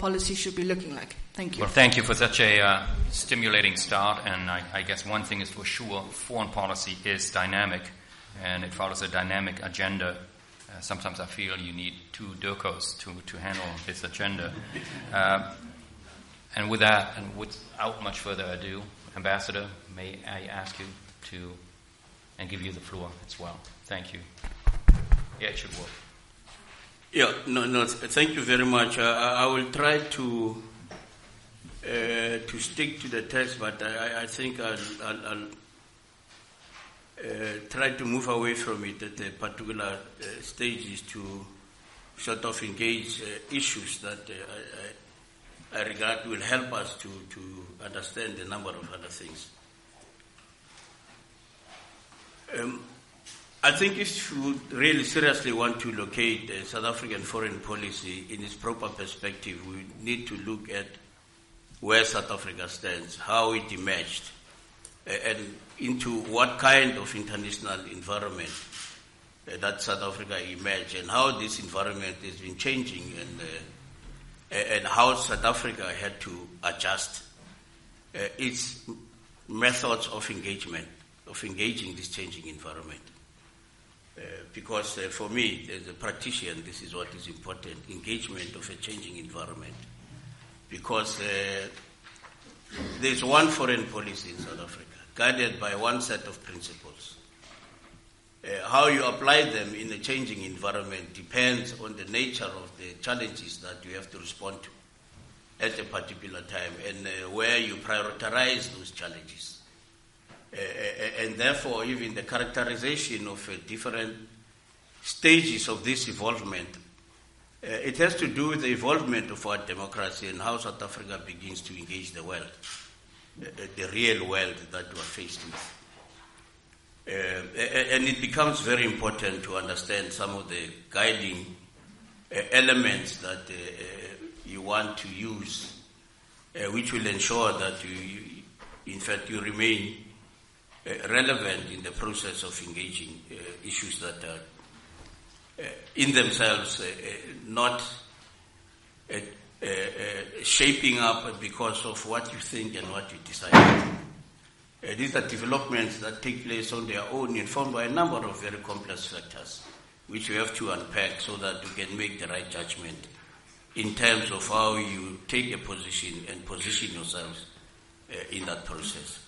policy should be looking like. Thank you. Well, thank you for such a stimulating start, and I guess one thing is for sure, foreign policy is dynamic, and it follows a dynamic agenda. Sometimes I feel you need two Dirkos to handle this agenda. And with that, and without much further ado, Ambassador, may I ask you to, and give you the floor as well. Thank you. Yeah, it should work. Yeah, no, thank you very much. I will try to stick to the text, but I think I'll try to move away from it at the particular stages to sort of engage issues that I regard will help us to understand a number of other things. I think if you really seriously want to locate South African foreign policy in its proper perspective, we need to look at where South Africa stands, how it emerged, and into what kind of international environment that South Africa emerged, and how this environment has been changing, and how South Africa had to adjust its methods of engaging this changing environment. Because for me, as a practitioner, this is what is important, engagement of a changing environment. Because there's one foreign policy in South Africa, guided by one set of principles. How you apply them in a changing environment depends on the nature of the challenges that you have to respond to at a particular time, and where you prioritize those challenges. And therefore, even the characterization of different stages of this evolvement, it has to do with the evolvement of our democracy and how South Africa begins to engage the world, the real world that we are faced with. And it becomes very important to understand some of the guiding elements that you want to use, which will ensure that you remain relevant in the process of engaging issues that are in themselves not shaping up because of what you think and what you decide. These are developments that take place on their own, informed by a number of very complex factors, which you have to unpack so that you can make the right judgment in terms of how you take a position and position yourselves in that process.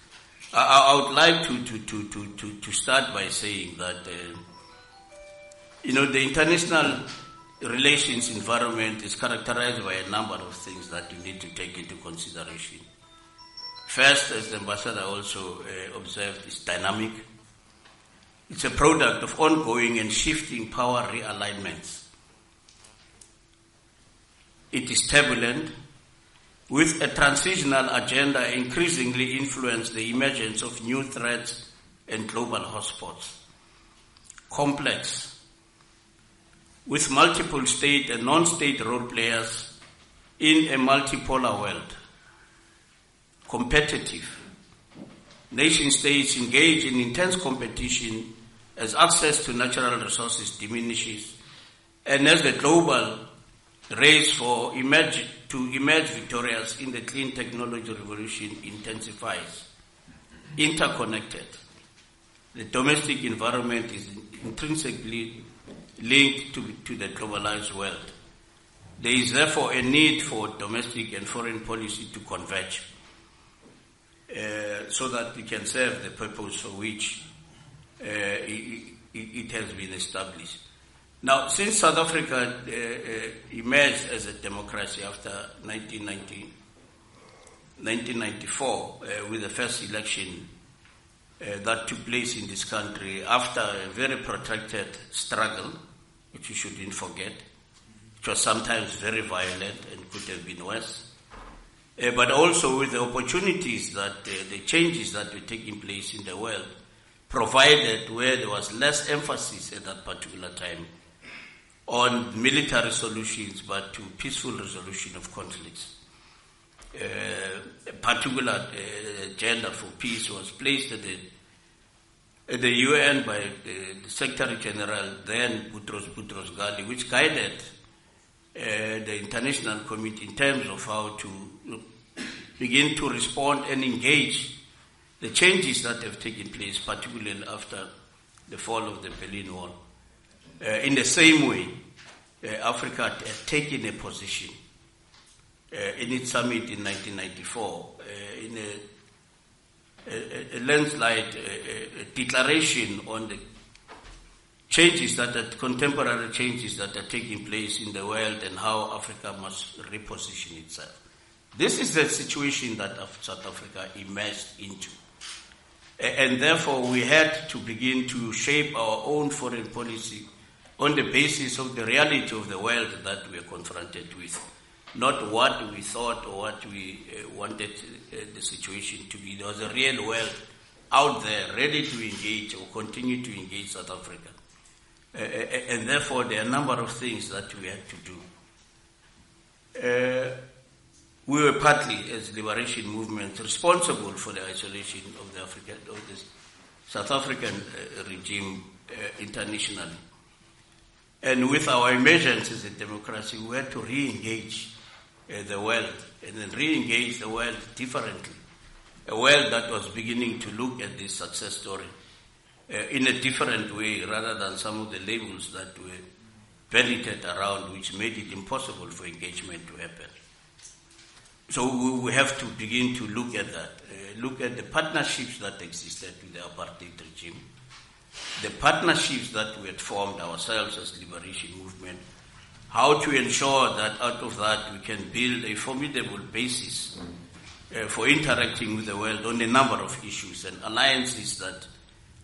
I would like to start by saying that the international relations environment is characterized by a number of things that you need to take into consideration. First, as the ambassador also observed, it's dynamic. It's a product of ongoing and shifting power realignments. It is turbulent, with a transitional agenda increasingly influence the emergence of new threats and global hotspots. Complex, with multiple state and non-state role players in a multipolar world. Competitive. Nation states engage in intense competition as access to natural resources diminishes, and as the global race to emerge victorious in the clean technology revolution intensifies. Interconnected. The domestic environment is intrinsically linked to the globalized world. There is therefore a need for domestic and foreign policy to converge so that we can serve the purpose for which it has been established. Now, since South Africa emerged as a democracy after 1994, with the first election that took place in this country after a very protracted struggle, which we shouldn't forget, which was sometimes very violent and could have been worse, but also with the opportunities that the changes that were taking place in the world provided, where there was less emphasis at that particular time on military solutions, but to peaceful resolution of conflicts. A particular agenda for peace was placed at the UN by the Secretary General, then Boutros Ghali, which guided the international community in terms of how to begin to respond and engage the changes that have taken place, particularly after the fall of the Berlin Wall. In the same way, Africa has taken a position in its summit in 1994, in a landslide declaration on the contemporary changes that are taking place in the world and how Africa must reposition itself. This is the situation that South Africa emerged into. And therefore, we had to begin to shape our own foreign policy on the basis of the reality of the world that we are confronted with, not what we thought or what we wanted the situation to be. There was a real world out there ready to engage or continue to engage South Africa. And therefore, there are a number of things that we had to do. We were partly, as liberation movement, responsible for the isolation of the South African regime internationally. And with our emergence as a democracy, we had to re-engage the world, and then re-engage the world differently. A world that was beginning to look at this success story in a different way, rather than some of the labels that were bandied around, which made it impossible for engagement to happen. So we have to begin to look at that, look at the partnerships that existed with the apartheid regime, the partnerships that we had formed ourselves as liberation movement, how to ensure that out of that we can build a formidable basis for interacting with the world on a number of issues and alliances that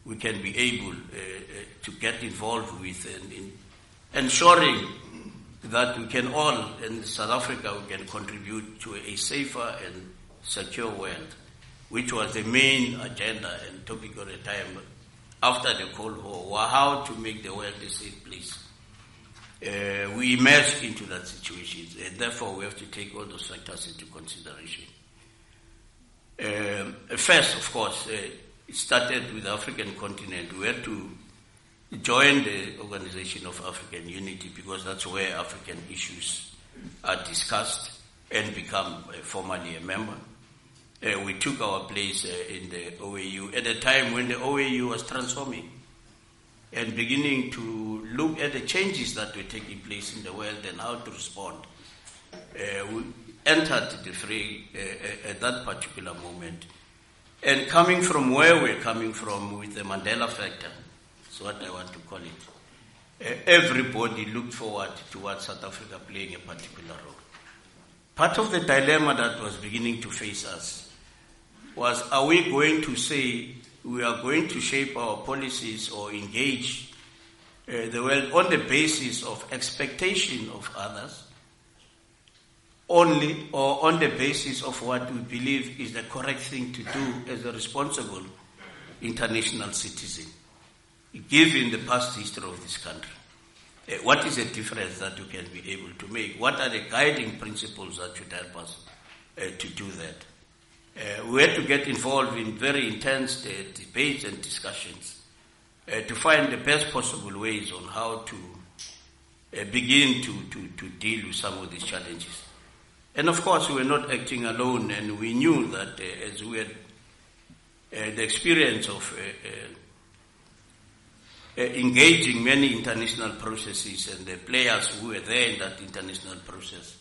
we can be able to get involved with, and in ensuring that we can all, in South Africa, we can contribute to a safer and secure world, which was the main agenda and topic of the time after the Cold War, how to make the world a safe place. We emerged into that situation, and therefore we have to take all those factors into consideration. First, of course, it started with the African continent. We had to join the Organization of African Unity because that's where African issues are discussed and become formally a member. We took our place in the OAU at a time when the OAU was transforming and beginning to look at the changes that were taking place in the world and how to respond. We entered the fray at that particular moment. And coming from where we're coming from with the Mandela factor, that's what I want to call it, everybody looked forward towards South Africa playing a particular role. Part of the dilemma that was beginning to face us was, are we going to say we are going to shape our policies or engage the world on the basis of expectation of others only, or on the basis of what we believe is the correct thing to do as a responsible international citizen, given the past history of this country? What is the difference that we can be able to make? What are the guiding principles that should help us to do that? We had to get involved in very intense debates and discussions to find the best possible ways on how to begin to deal with some of these challenges. And of course, we were not acting alone, and we knew that as we had the experience of engaging many international processes and the players who were there in that international process,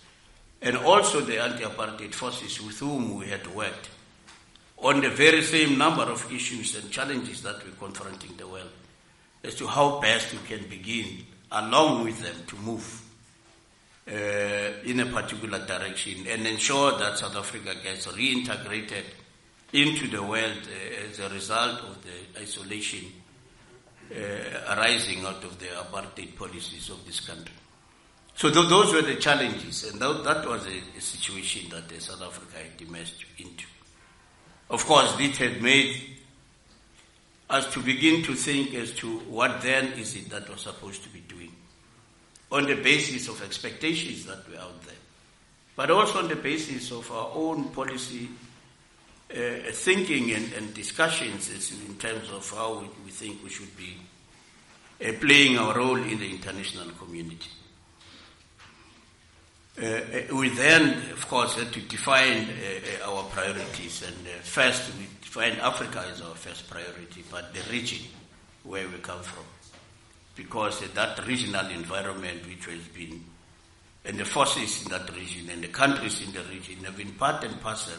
and also the anti-apartheid forces with whom we had worked on the very same number of issues and challenges that we're confronting the world, as to how best we can begin, along with them, to move in a particular direction and ensure that South Africa gets reintegrated into the world as a result of the isolation arising out of the apartheid policies of this country. So those were the challenges, and that was a situation that South Africa had emerged into. Of course, this had made us to begin to think as to what then is it that we're supposed to be doing, on the basis of expectations that were out there, but also on the basis of our own policy thinking and discussions in terms of how we think we should be playing our role in the international community. We then, of course, had to define our priorities, and first we defined Africa as our first priority, but the region where we come from, because that regional environment which has been, and the forces in that region and the countries in the region have been part and parcel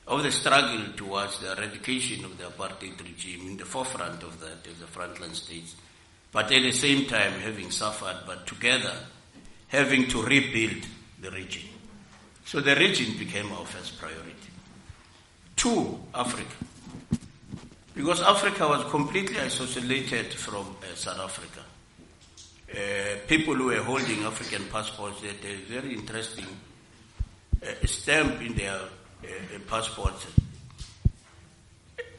of the struggle towards the eradication of the apartheid regime, in the forefront of that as the frontline states, but at the same time having suffered, but together having to rebuild the region. So the region became our first priority. 2, Africa. Because Africa was completely isolated from South Africa. People who were holding African passports had a very interesting stamp in their passports,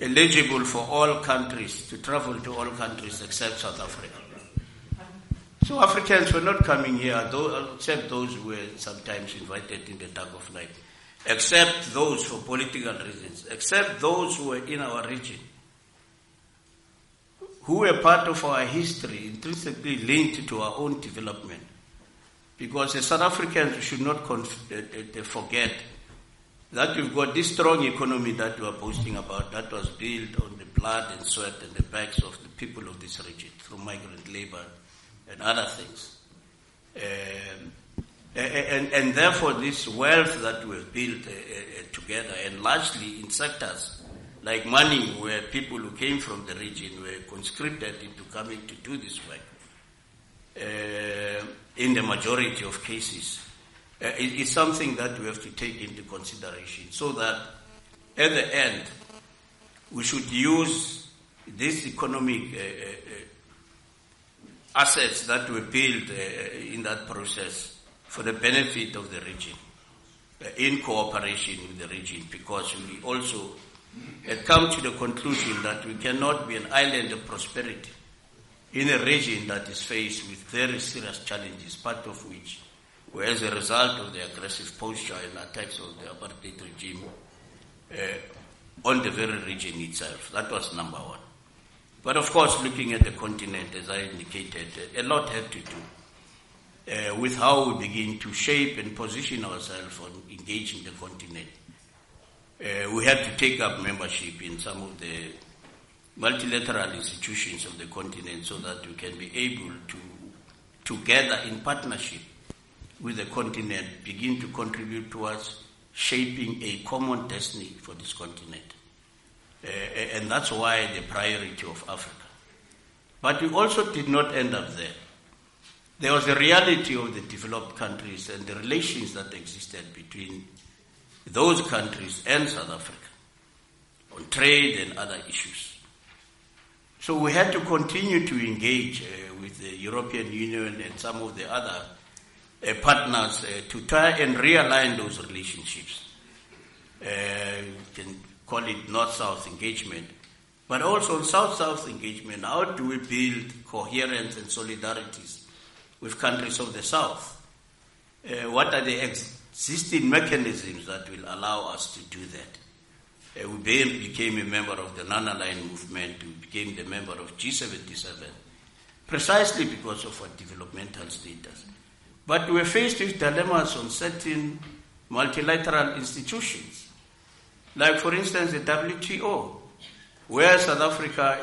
eligible for all countries, to travel to all countries except South Africa. So Africans were not coming here, except those who were sometimes invited in the dark of night, except those for political reasons, except those who were in our region, who were part of our history, intrinsically linked to our own development. Because as South Africans, we should not forget that we've got this strong economy that we are boasting about, that was built on the blood and sweat and the backs of the people of this region through migrant labor and other things. And therefore this wealth that we've built together, and largely in sectors like mining, where people who came from the region were conscripted into coming to do this work, in the majority of cases, it is something that we have to take into consideration, so that at the end we should use these economic assets that were built in that process for the benefit of the region, in cooperation with the region, because we also had come to the conclusion that we cannot be an island of prosperity in a region that is faced with very serious challenges, part of which were as a result of the aggressive posture and attacks of the apartheid regime on the very region itself. That was number one. But of course, looking at the continent, as I indicated, a lot had to do with how we begin to shape and position ourselves on engaging the continent. We had to take up membership in some of the multilateral institutions of the continent, so that we can be able to, together in partnership with the continent, begin to contribute towards shaping a common destiny for this continent. And that's why the priority of Africa. But we also did not end up there. There was a reality of the developed countries and the relations that existed between those countries and South Africa on trade and other issues. So we had to continue to engage with the European Union and some of the other partners to try and realign those relationships. You can call it North-South engagement, but also South-South engagement. How do we build coherence and solidarities with countries of the South? What are the existing mechanisms that will allow us to do that? We became a member of the non-aligned movement. We became the member of G77, precisely because of our developmental status. But we were faced with dilemmas on certain multilateral institutions, like, for instance, the WTO, where South Africa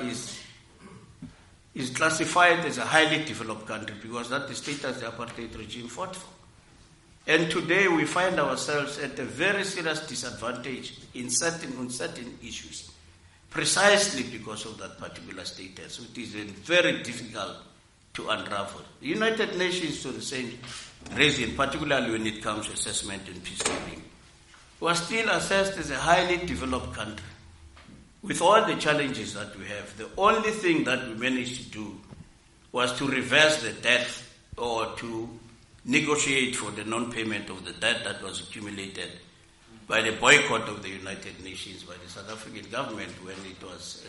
is classified as a highly developed country because that's the status the apartheid regime fought for. And today we find ourselves at a very serious disadvantage on certain issues, precisely because of that particular status. It is very difficult to unravel. The United Nations, to the same reason, particularly when it comes to assessment and peacekeeping, was still assessed as a highly developed country. With all the challenges that we have, the only thing that we managed to do was to reverse the debt, or to negotiate for the non-payment of the debt that was accumulated by the boycott of the United Nations by the South African government when it was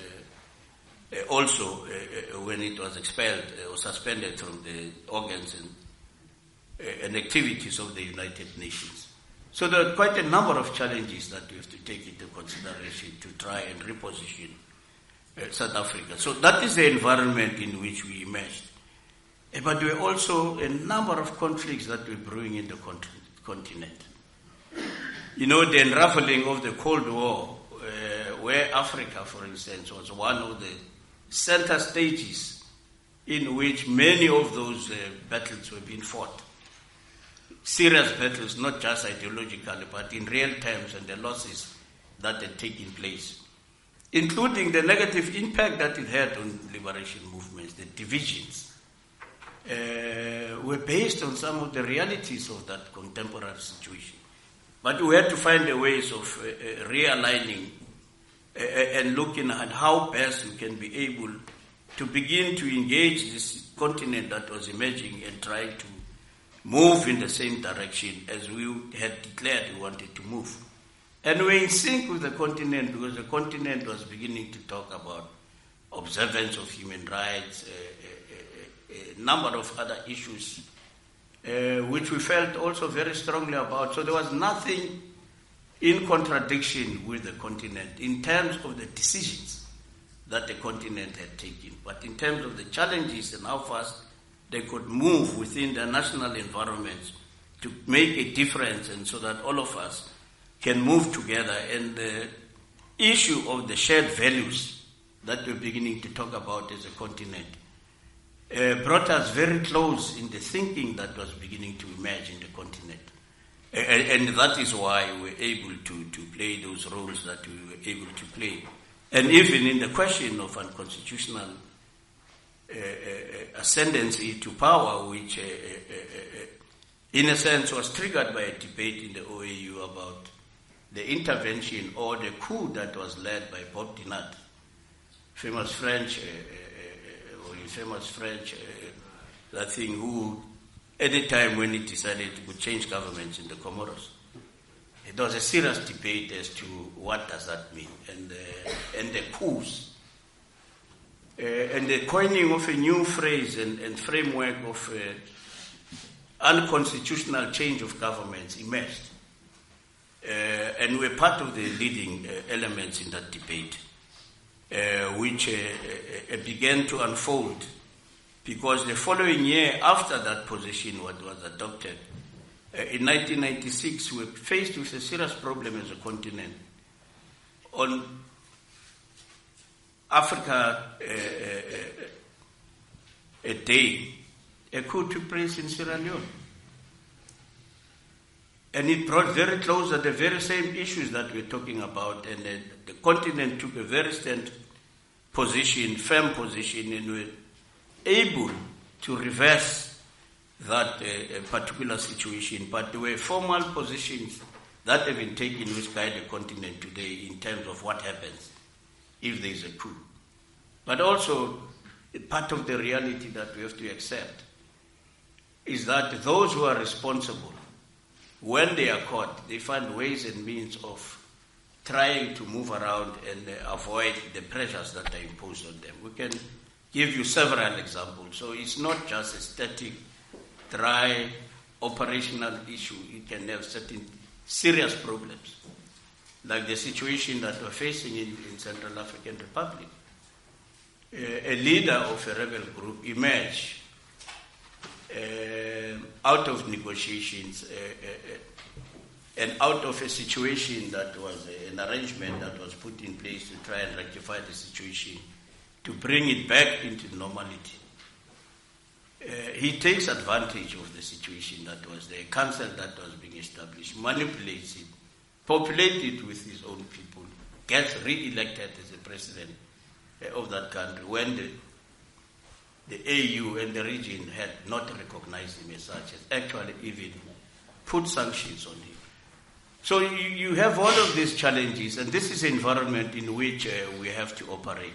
when it was expelled or suspended from the organs and activities of the United Nations. So there are quite a number of challenges that we have to take into consideration to try and reposition South Africa. So that is the environment in which we emerged. But there were also a number of conflicts that were brewing in the continent. You know, the unraveling of the Cold War, where Africa, for instance, was one of the center stages in which many of those battles were being fought. Serious battles, not just ideologically, but in real terms, and the losses that had taken place, including the negative impact that it had on liberation movements, the divisions, were based on some of the realities of that contemporary situation. But we had to find a ways of realigning and looking at how best we can be able to begin to engage this continent that was emerging and try to move in the same direction as we had declared we wanted to move. And we're in sync with the continent because the continent was beginning to talk about observance of human rights, a number of other issues, which we felt also very strongly about. So there was nothing in contradiction with the continent in terms of the decisions that the continent had taken, but in terms of the challenges and how fast they could move within their national environments to make a difference, and so that all of us can move together. And the issue of the shared values that we're beginning to talk about as a continent brought us very close in the thinking that was beginning to emerge in the continent. And that is why we were able to play those roles that we were able to play. And even in the question of unconstitutional ascendancy to power, which in a sense was triggered by a debate in the OAU about the intervention or the coup that was led by Bob Dinat, famous French, that thing who, at the time when he decided to change governments in the Comoros, there was a serious debate as to what does that mean, and the coups, and the coining of a new phrase and framework of unconstitutional change of governments emerged. And we're part of the leading elements in that debate, which began to unfold, because the following year after that position was adopted, in 1996, we were faced with a serious problem as a continent. On Africa a Day, a coup took place in Sierra Leone. And it brought very close at the very same issues that we're talking about, and the continent took a very stand position, firm position, and we're able to reverse that particular situation. But there were formal positions that have been taken which guide the continent today in terms of what happens if there is a coup. But also, part of the reality that we have to accept is that those who are responsible, when they are caught, they find ways and means of trying to move around and avoid the pressures that are imposed on them. We can give you several examples. So it's not just a static, dry, operational issue. It can have certain serious problems, like the situation that we're facing in Central African Republic. A leader of a rebel group emerged out of negotiations and out of a situation that was an arrangement that was put in place to try and rectify the situation, to bring it back into normality. He takes advantage of the situation that was there, council that was being established, manipulates it, populates it with his own people, gets re-elected as the president of that country when the AU and the region had not recognized him as such, as actually even put sanctions on him. So you have all of these challenges, and this is an environment in which we have to operate.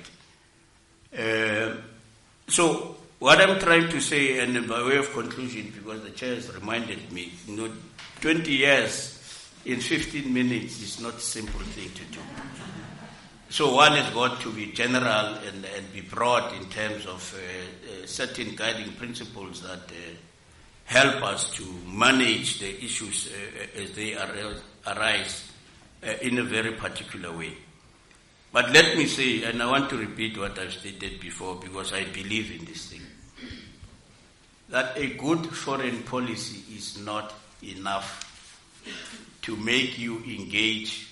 So what I'm trying to say, and by way of conclusion, because the chair has reminded me, 20 years in 15 minutes is not a simple thing to do. So one has got to be general and be broad in terms of certain guiding principles that help us to manage the issues as they arise in a very particular way. But let me say, and I want to repeat what I've stated before because I believe in this thing. that a good foreign policy is not enough to make you engage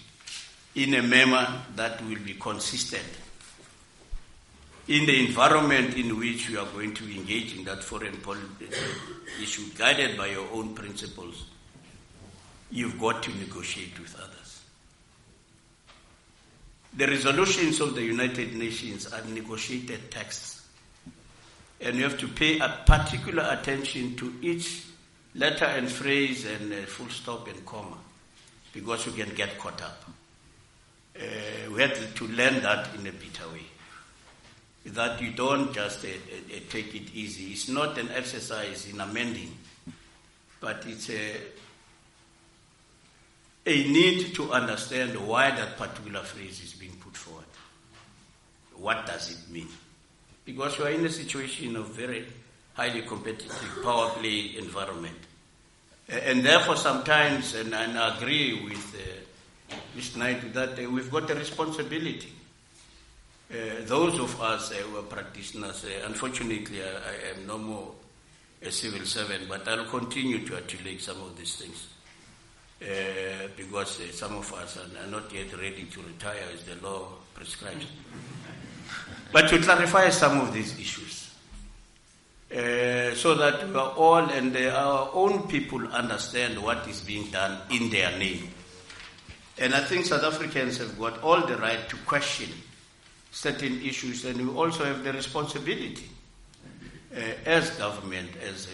in a manner that will be consistent in the environment in which you are going to engage in that foreign policy issue, guided by your own principles. You've got to negotiate with others. The resolutions of the United Nations are negotiated texts, and you have to pay a particular attention to each letter and phrase and full stop and comma, because you can get caught up. We had to learn that in a bitter way, that you don't just take it easy. It's not an exercise in amending, but it's a need to understand why that particular phrase is being put forward. What does it mean? Because you are in a situation of very highly competitive power play environment. And therefore sometimes, and I agree with Mr. Knight, that we've got a responsibility. Those of us who are practitioners, unfortunately I am no more a civil servant, but I'll continue to articulate some of these things. Because some of us are not yet ready to retire as the law prescribes. But to clarify some of these issues, so that we are all and our own people understand what is being done in their name. And I think South Africans have got all the right to question certain issues, and we also have the responsibility as government, as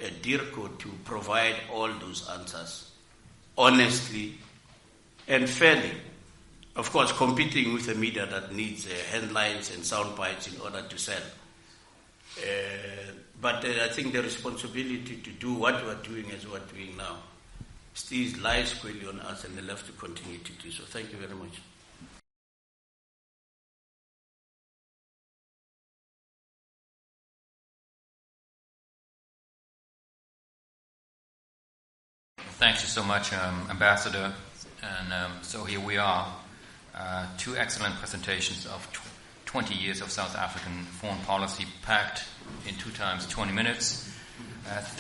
a DIRCO, to provide all those answers honestly and fairly. Of course, competing with a media that needs headlines and sound bites in order to sell. But I think the responsibility to do what we're doing as we're doing now still lies squarely on us, and we'll have to continue to do so. Thank you very much. Thank you so much, Ambassador. And so here we are, two excellent presentations of 20 years of South African foreign policy packed in 2 times 20 minutes. Thank